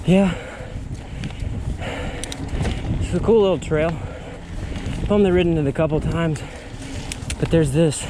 Yeah, it's a cool little trail. I've only ridden it a couple times, but there's this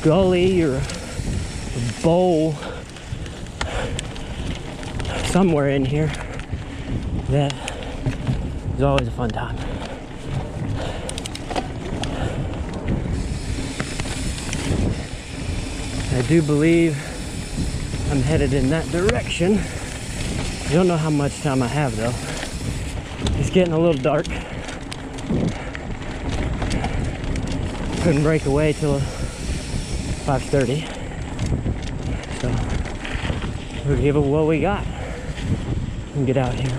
gully or a bowl somewhere in here that is always a fun time. I do believe I'm headed in that direction. I don't know how much time I have though. It's getting a little dark. Couldn't break away till 5:30. So we'll give it what we got and get out here.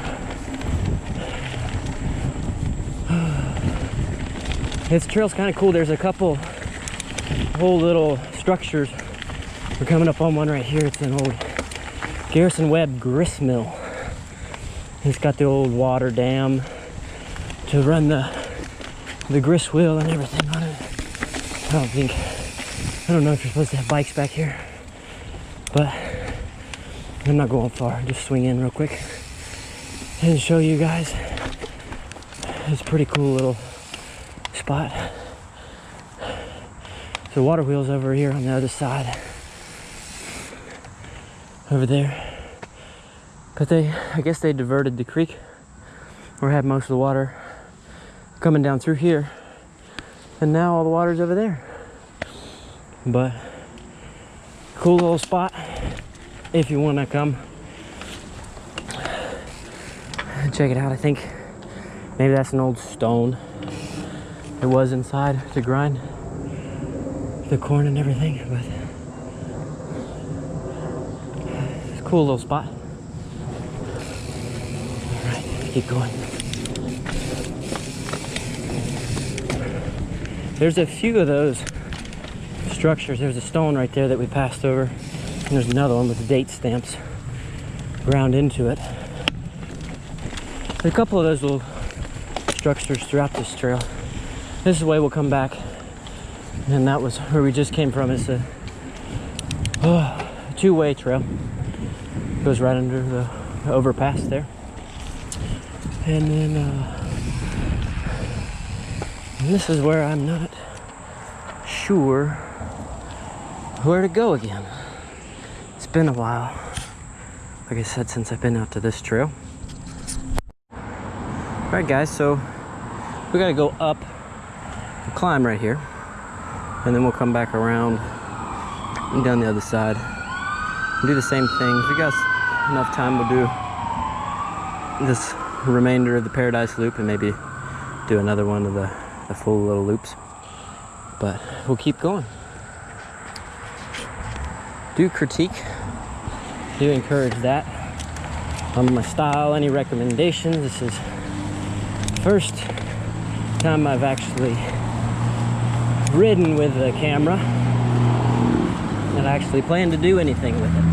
This trail's kind of cool. There's a couple whole little structures. We're coming up on one right here. It's an old Garrison Webb grist mill. It's got the old water dam to run the grist wheel and everything on it. I don't know if you're supposed to have bikes back here, but I'm not going far. Just swing in real quick and show you guys. It's a pretty cool little spot. So water wheel's over here on the other side. Over there. But I guess they diverted the creek or had most of the water coming down through here. And now all the water's over there. But cool little spot if you want to come and check it out. I think maybe that's an old stone. It was inside to grind the corn and everything, but it's a cool little spot. All right, keep going. There's a few of those structures. There's a stone right there that we passed over, and there's another one with the date stamps ground into it. There's a couple of those little structures throughout this trail. This is the way we'll come back, and that was where we just came from. It's a two-way trail. Goes right under the overpass there, and then this is where I'm not sure where to go again. It's been a while, like I said, since I've been out to this trail. All right, guys, so we gotta go up and climb right here, and then we'll come back around and down the other side and do the same thing. If we got enough time, we'll do this remainder of the Paradise Loop and maybe do another one of the full little loops, but we'll keep going. Do critique, do encourage that on my style. Any recommendations? This is the first time I've actually ridden with a camera and actually plan to do anything with it.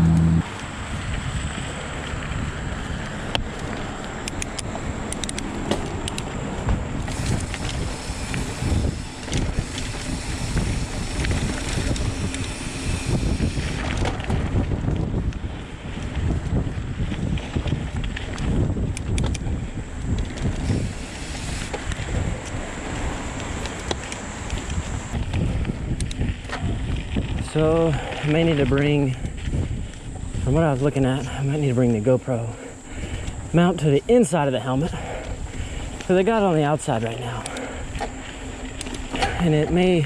So I may need to bring, from what I was looking at, I might need to bring the GoPro mount to the inside of the helmet, because I got it on the outside right now, and it may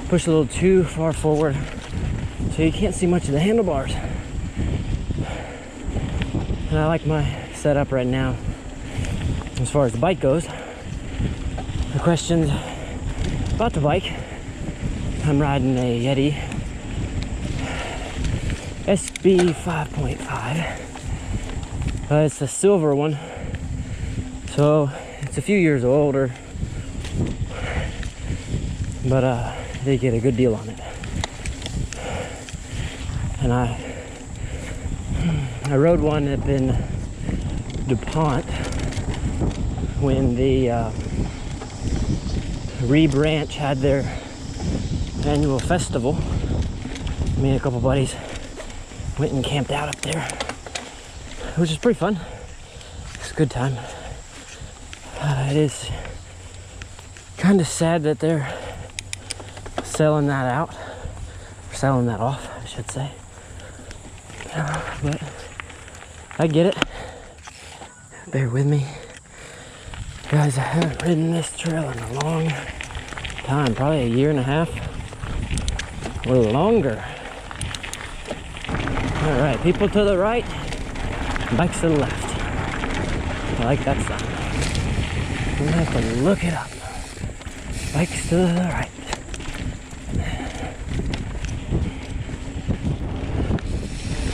push a little too far forward, so you can't see much of the handlebars. And I like my setup right now as far as the bike goes. The questions about the bike: I'm riding a Yeti SB 5.5. It's a silver one, so it's a few years older, but they get a good deal on it. And I rode one up in DuPont when the Reeb Ranch had their annual festival. Me and a couple buddies went and camped out up there which is pretty fun. It's a good time. It is kind of sad that they're selling that out, or selling that off, I should say. But I get it. Bear with me. Guys, I haven't ridden this trail in a long time, probably a year and a half or longer. All right, people to the right, bikes to the left. I like that sign. I'm gonna have to look it up. Bikes to the right.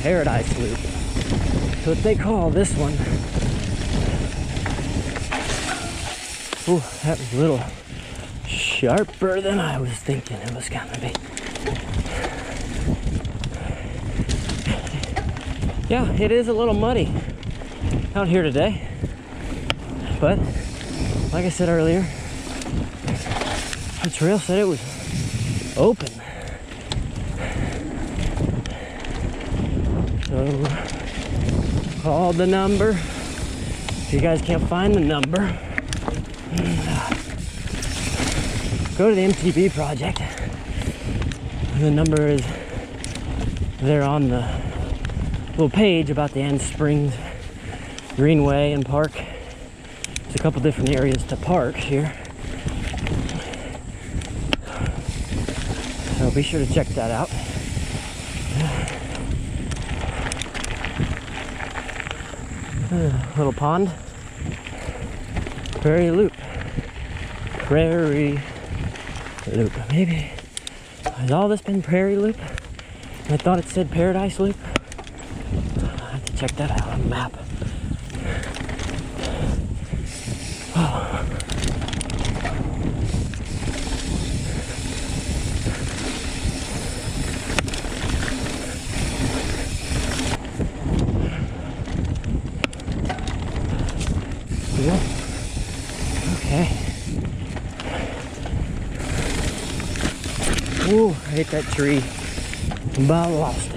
Paradise Loop. That's what they call this one. Ooh, that was a little sharper than I was thinking it was gonna be. Yeah, it is a little muddy out here today. But, like I said earlier, the trail said it was open. So, call the number. If you guys can't find the number, go to the MTB project. The number is there on the little page about the End Springs Greenway and Park. There's a couple different areas to park here, so be sure to check that out. Little pond. Prairie Loop. Prairie Loop. Maybe has all this been Prairie Loop? I thought it said Paradise Loop. I have to check that out on the map. Oh. Yeah. Okay. Ooh, I hit that tree. About lost it.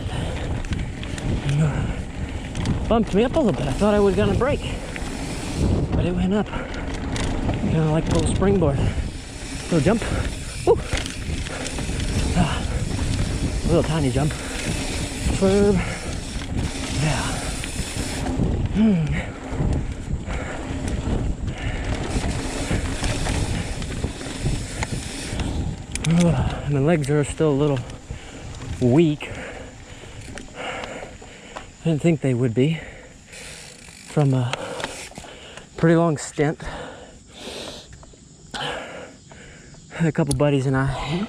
Bumped me up a little bit. I thought I was gonna break, but it went up. Kind of like a little springboard. Little jump. Woo. Little tiny jump. Swerve. Yeah. My legs are still a little weak. I didn't think they would be from a pretty long stint. A couple buddies and I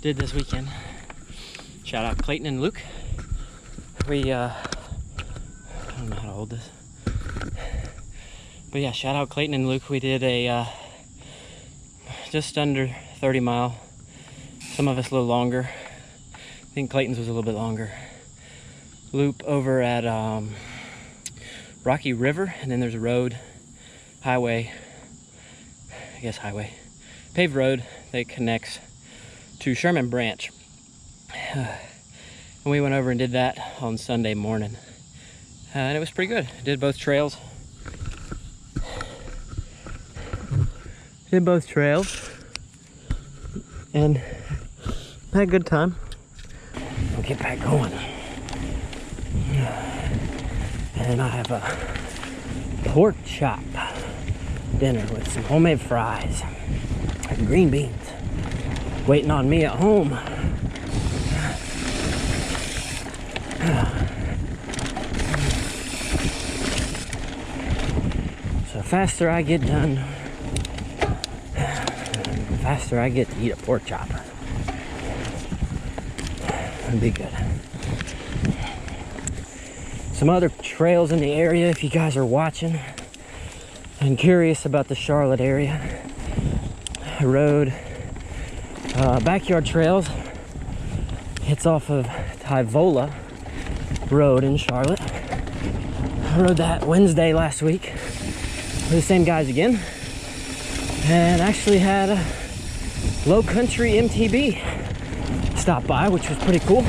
did this weekend. Shout out Clayton and Luke. We I don't know how to hold this, but yeah, shout out Clayton and Luke. We did a just under 30 mile, some of us a little longer. I think Clayton's was a little bit longer. Loop over at Rocky River, and then there's a road, highway, I guess highway, paved road that connects to Sherman Branch. And we went over and did that on Sunday morning, and it was pretty good. Did both trails. Did both trails and had a good time. We'll get back going. And I have a pork chop dinner with some homemade fries and green beans waiting on me at home. So the faster I get done, the faster I get to eat a pork chop. It'll be good. Some other trails in the area, if you guys are watching and curious about the Charlotte area. Road, Backyard Trails. It's off of Tyvola Road in Charlotte. I rode that Wednesday last week with the same guys again, and actually had a Low Country MTB stop by, which was pretty cool.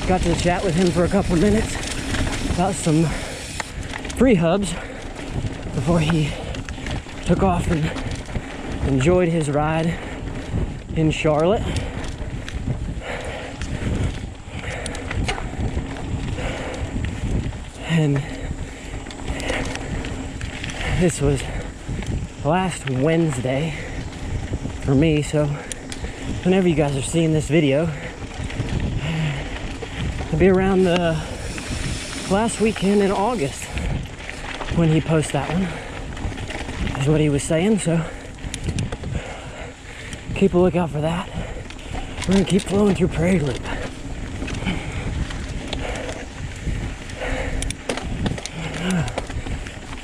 Got to chat with him for a couple of minutes. about some free hubs before he took off and enjoyed his ride in Charlotte. And this was last Wednesday for me, so whenever you guys are seeing this video, it'll be around the last weekend in August when he posts that one, is what he was saying. So keep a lookout for that. We're gonna keep flowing through Prairie Loop.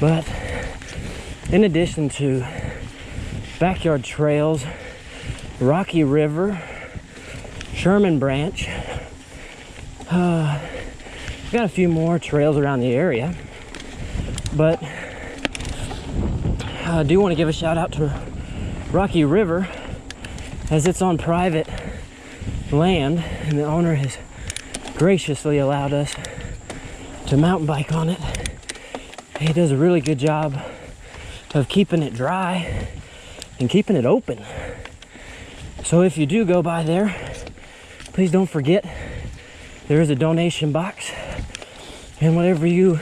But in addition to backyard trails, Rocky River, Sherman Branch, got a few more trails around the area, but I do want to give a shout out to Rocky River, as it's on private land and the owner has graciously allowed us to mountain bike on it. He does a really good job of keeping it dry and keeping it open. So if you do go by there, please don't forget there is a donation box, and whatever you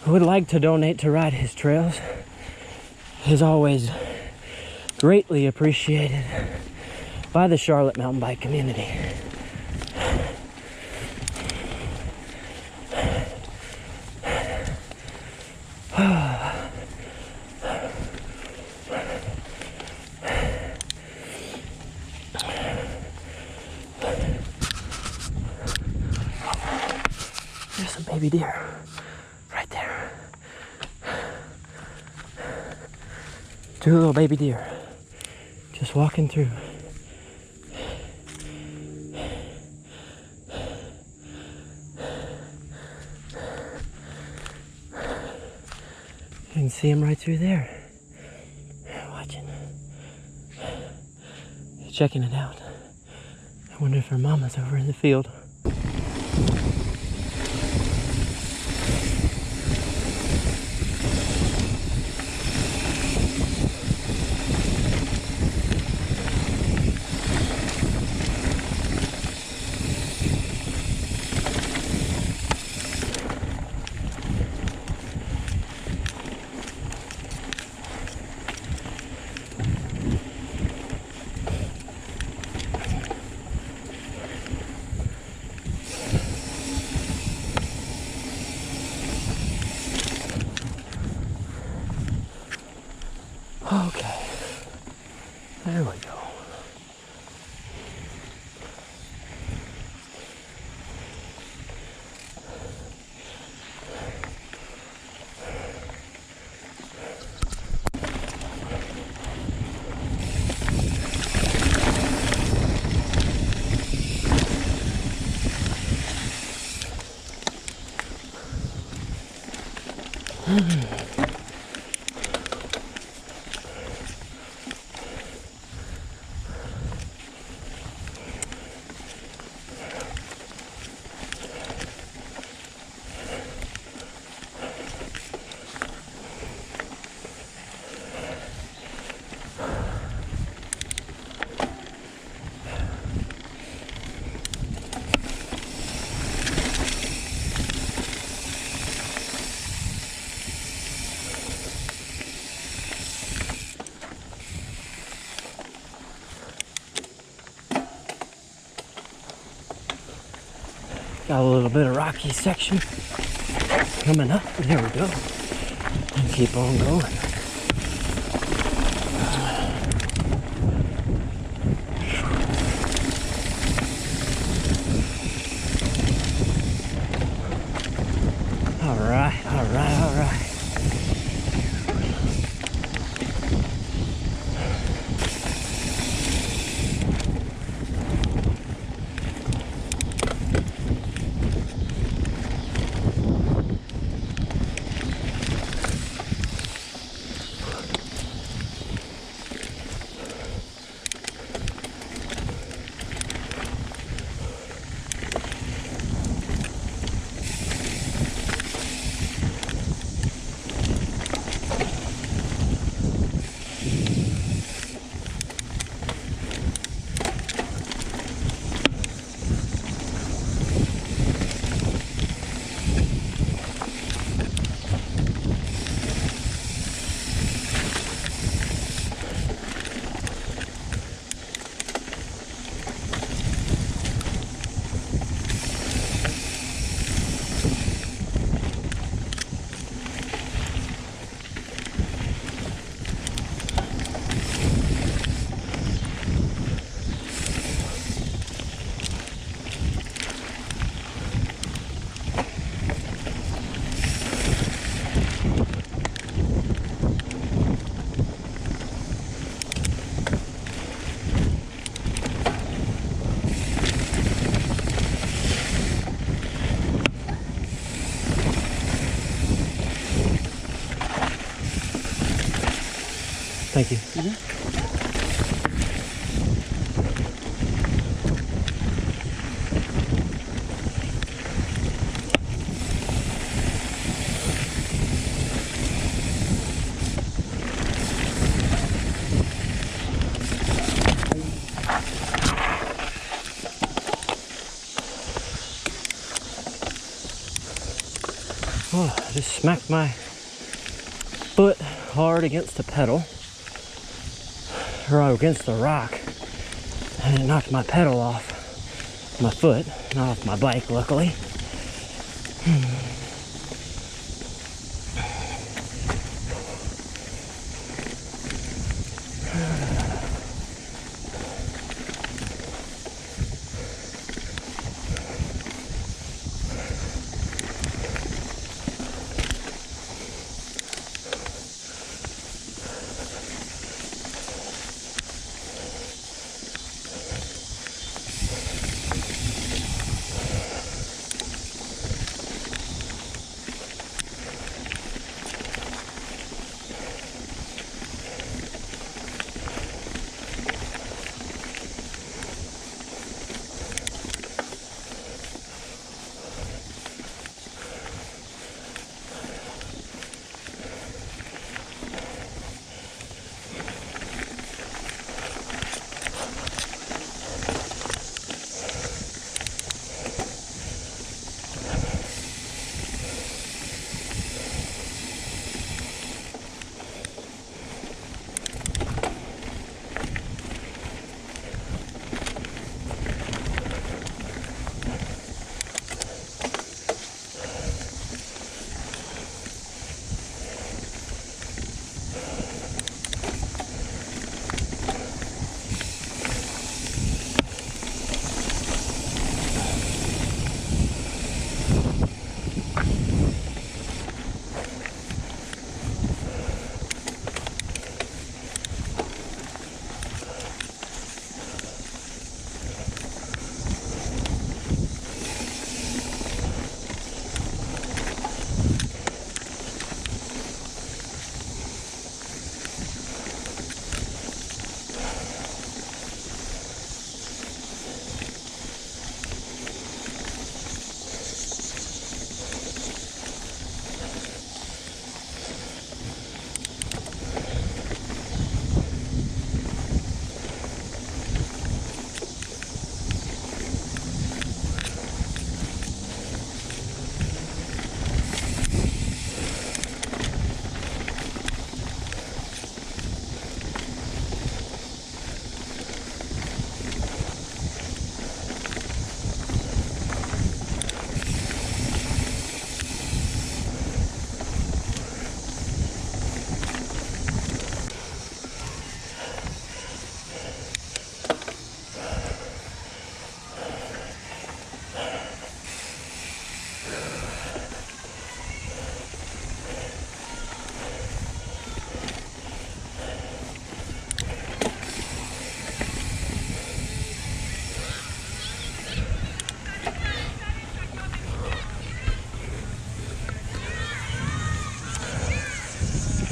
would like to donate to ride his trails is always greatly appreciated by the Charlotte mountain bike community. There's some baby deer right there. 2 little baby deer just walking through. You can see them right through there. Watching. Checking it out. I wonder if her mama's over in the field. Okay, there we go. Got a little bit of rocky section coming up. There we go. And keep on going. All right, all right, all right. Thank you. Oh, I just smacked my foot hard against the pedal, or against the rock, and it knocked my pedal off my foot, not off my bike, luckily.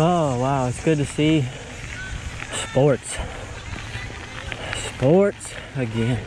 Oh wow, it's good to see sports. Sports again.